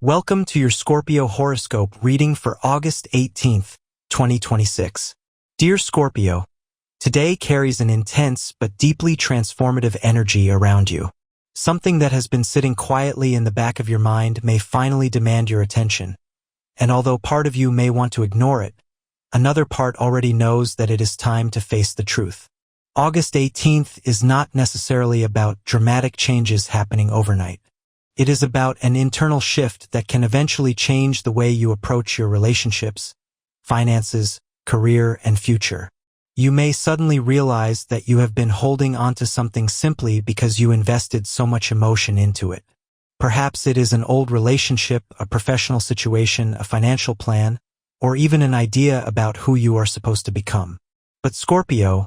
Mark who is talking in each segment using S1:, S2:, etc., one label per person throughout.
S1: Welcome to your Scorpio horoscope reading for August 18th, 2026. Dear Scorpio, today carries an intense but deeply transformative energy around you. Something that has been sitting quietly in the back of your mind may finally demand your attention. And although part of you may want to ignore it, another part already knows that it is time to face the truth. August 18th is not necessarily about dramatic changes happening overnight. It is about an internal shift that can eventually change the way you approach your relationships, finances, career, and future. You may suddenly realize that you have been holding onto something simply because you invested so much emotion into it. Perhaps it is an old relationship, a professional situation, a financial plan, or even an idea about who you are supposed to become. But Scorpio,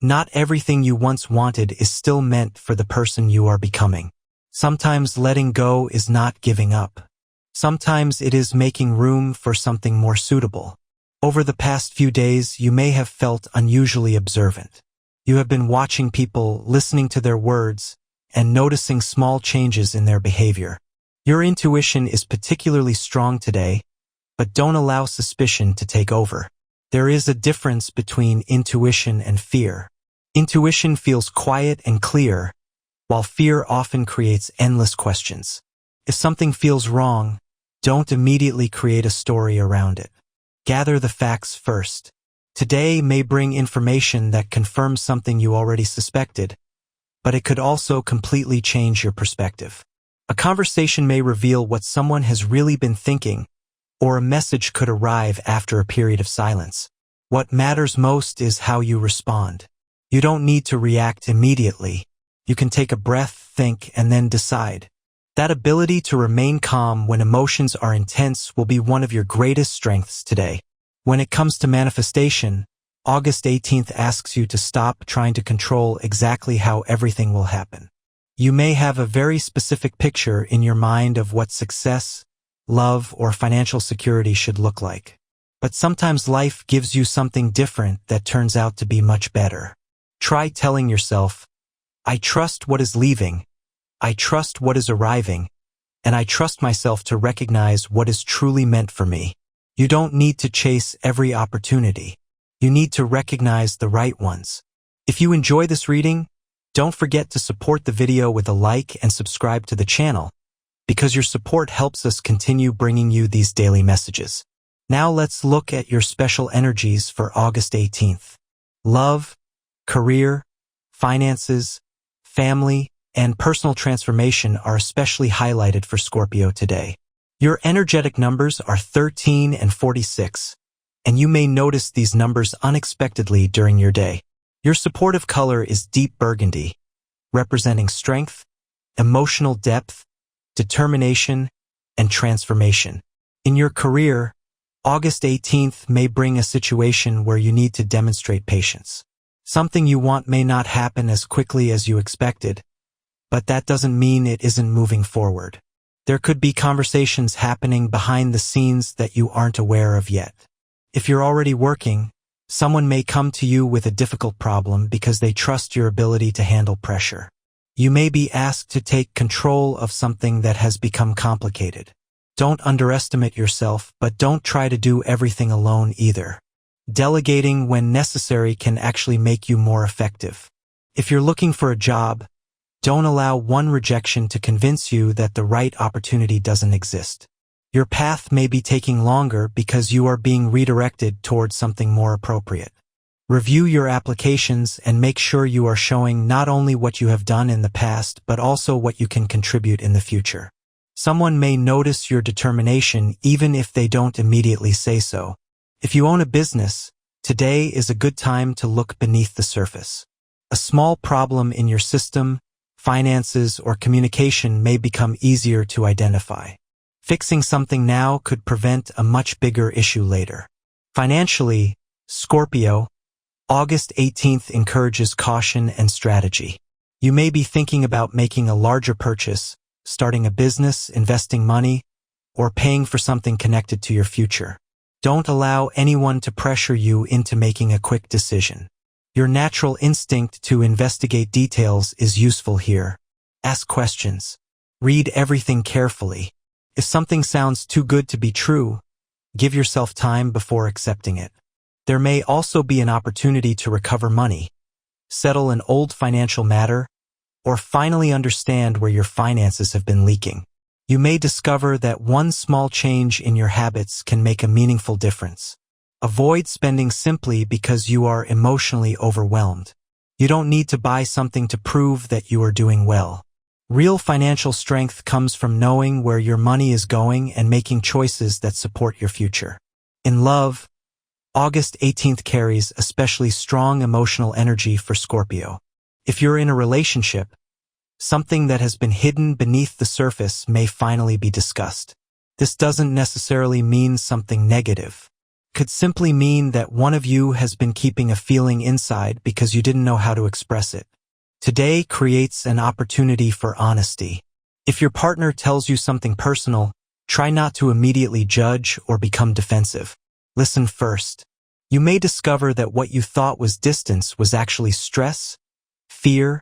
S1: not everything you once wanted is still meant for the person you are becoming. Sometimes letting go is not giving up. Sometimes it is making room for something more suitable. Over the past few days, you may have felt unusually observant. You have been watching people, listening to their words, and noticing small changes in their behavior. Your intuition is particularly strong today, but don't allow suspicion to take over. There is a difference between intuition and fear. Intuition feels quiet and clear, while fear often creates endless questions. If something feels wrong, don't immediately create a story around it. Gather the facts first. Today may bring information that confirms something you already suspected, but it could also completely change your perspective. A conversation may reveal what someone has really been thinking, or a message could arrive after a period of silence. What matters most is how you respond. You don't need to react immediately. You can take a breath, think, and then decide. That ability to remain calm when emotions are intense will be one of your greatest strengths today. When it comes to manifestation, August 18th asks you to stop trying to control exactly how everything will happen. You may have a very specific picture in your mind of what success, love, or financial security should look like. But sometimes life gives you something different that turns out to be much better. Try telling yourself, I trust what is leaving, I trust what is arriving, and I trust myself to recognize what is truly meant for me. You don't need to chase every opportunity. You need to recognize the right ones. If you enjoy this reading, don't forget to support the video with a like and subscribe to the channel, because your support helps us continue bringing you these daily messages. Now let's look at your special energies for August 18th. Love, career, finances, family, and personal transformation are especially highlighted for Scorpio today. Your energetic numbers are 13 and 46, and you may notice these numbers unexpectedly during your day. Your supportive color is deep burgundy, representing strength, emotional depth, determination, and transformation. In your career, August 18th may bring a situation where you need to demonstrate patience. Something you want may not happen as quickly as you expected, but that doesn't mean it isn't moving forward. There could be conversations happening behind the scenes that you aren't aware of yet. If you're already working, someone may come to you with a difficult problem because they trust your ability to handle pressure. You may be asked to take control of something that has become complicated. Don't underestimate yourself, but don't try to do everything alone either. Delegating when necessary can actually make you more effective. If you're looking for a job, don't allow one rejection to convince you that the right opportunity doesn't exist. Your path may be taking longer because you are being redirected towards something more appropriate. Review your applications and make sure you are showing not only what you have done in the past but also what you can contribute in the future. Someone may notice your determination even if they don't immediately say so. If you own a business, today is a good time to look beneath the surface. A small problem in your system, finances, or communication may become easier to identify. Fixing something now could prevent a much bigger issue later. Financially, Scorpio, August 18th encourages caution and strategy. You may be thinking about making a larger purchase, starting a business, investing money, or paying for something connected to your future. Don't allow anyone to pressure you into making a quick decision. Your natural instinct to investigate details is useful here. Ask questions. Read everything carefully. If something sounds too good to be true, give yourself time before accepting it. There may also be an opportunity to recover money, settle an old financial matter, or finally understand where your finances have been leaking. You may discover that one small change in your habits can make a meaningful difference. Avoid spending simply because you are emotionally overwhelmed. You don't need to buy something to prove that you are doing well. Real financial strength comes from knowing where your money is going and making choices that support your future. In love, August 18th carries especially strong emotional energy for Scorpio. If you're in a relationship, something that has been hidden beneath the surface may finally be discussed. This doesn't necessarily mean something negative. It could simply mean that one of you has been keeping a feeling inside because you didn't know how to express it. Today creates an opportunity for honesty. If your partner tells you something personal, try not to immediately judge or become defensive. Listen first. You may discover that what you thought was distance was actually stress, fear,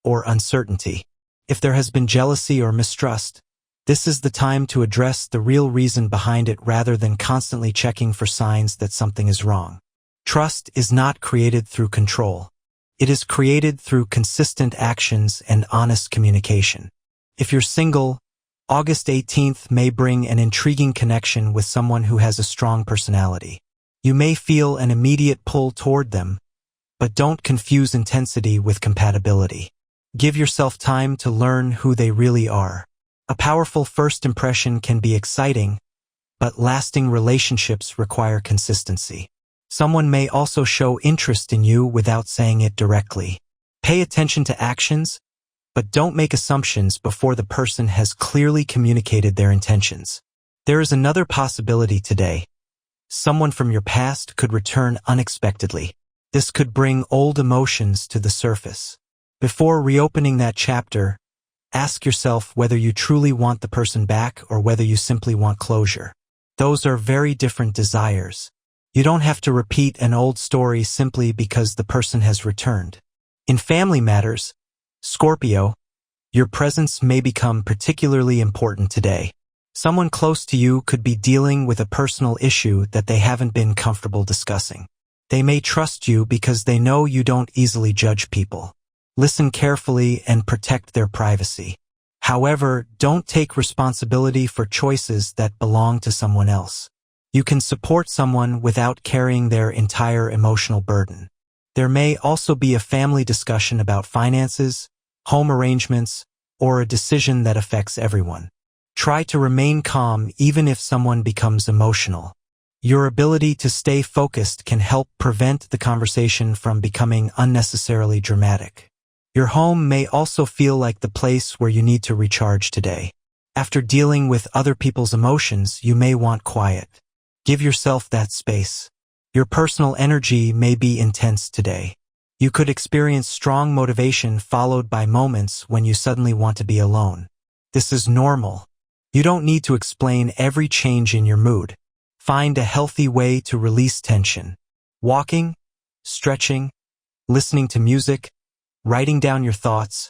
S1: or uncertainty. If there has been jealousy or mistrust, this is the time to address the real reason behind it rather than constantly checking for signs that something is wrong. Trust is not created through control. It is created through consistent actions and honest communication. If you're single, August 18th may bring an intriguing connection with someone who has a strong personality. You may feel an immediate pull toward them, but don't confuse intensity with compatibility. Give yourself time to learn who they really are. A powerful first impression can be exciting, but lasting relationships require consistency. Someone may also show interest in you without saying it directly. Pay attention to actions, but don't make assumptions before the person has clearly communicated their intentions. There is another possibility today. Someone from your past could return unexpectedly. This could bring old emotions to the surface. Before reopening that chapter, ask yourself whether you truly want the person back or whether you simply want closure. Those are very different desires. You don't have to repeat an old story simply because the person has returned. In family matters, Scorpio, your presence may become particularly important today. Someone close to you could be dealing with a personal issue that they haven't been comfortable discussing. They may trust you because they know you don't easily judge people. Listen carefully and protect their privacy. However, don't take responsibility for choices that belong to someone else. You can support someone without carrying their entire emotional burden. There may also be a family discussion about finances, home arrangements, or a decision that affects everyone. Try to remain calm even if someone becomes emotional. Your ability to stay focused can help prevent the conversation from becoming unnecessarily dramatic. Your home may also feel like the place where you need to recharge today. After dealing with other people's emotions, you may want quiet. Give yourself that space. Your personal energy may be intense today. You could experience strong motivation followed by moments when you suddenly want to be alone. This is normal. You don't need to explain every change in your mood. Find a healthy way to release tension. Walking, stretching, listening to music, writing down your thoughts,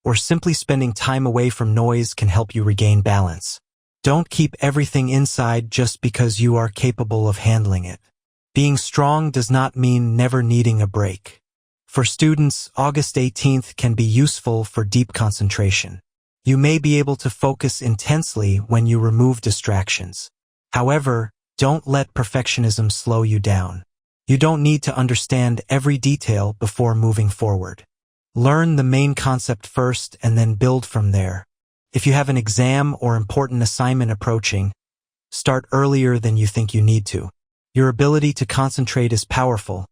S1: or simply spending time away from noise can help you regain balance. Don't keep everything inside just because you are capable of handling it. Being strong does not mean never needing a break. For students, August 18th can be useful for deep concentration. You may be able to focus intensely when you remove distractions. However, don't let perfectionism slow you down. You don't need to understand every detail before moving forward. Learn the main concept first and then build from there. If you have an exam or important assignment approaching, start earlier than you think you need to. Your ability to concentrate is powerful,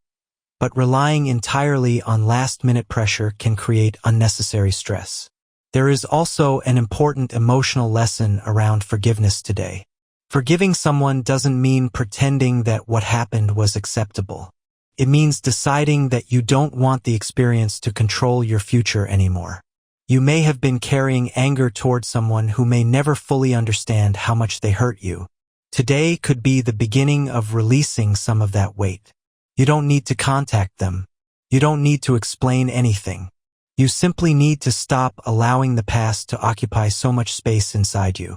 S1: but relying entirely on last-minute pressure can create unnecessary stress. There is also an important emotional lesson around forgiveness today. Forgiving someone doesn't mean pretending that what happened was acceptable. It means deciding that you don't want the experience to control your future anymore. You may have been carrying anger toward someone who may never fully understand how much they hurt you. Today could be the beginning of releasing some of that weight. You don't need to contact them. You don't need to explain anything. You simply need to stop allowing the past to occupy so much space inside you.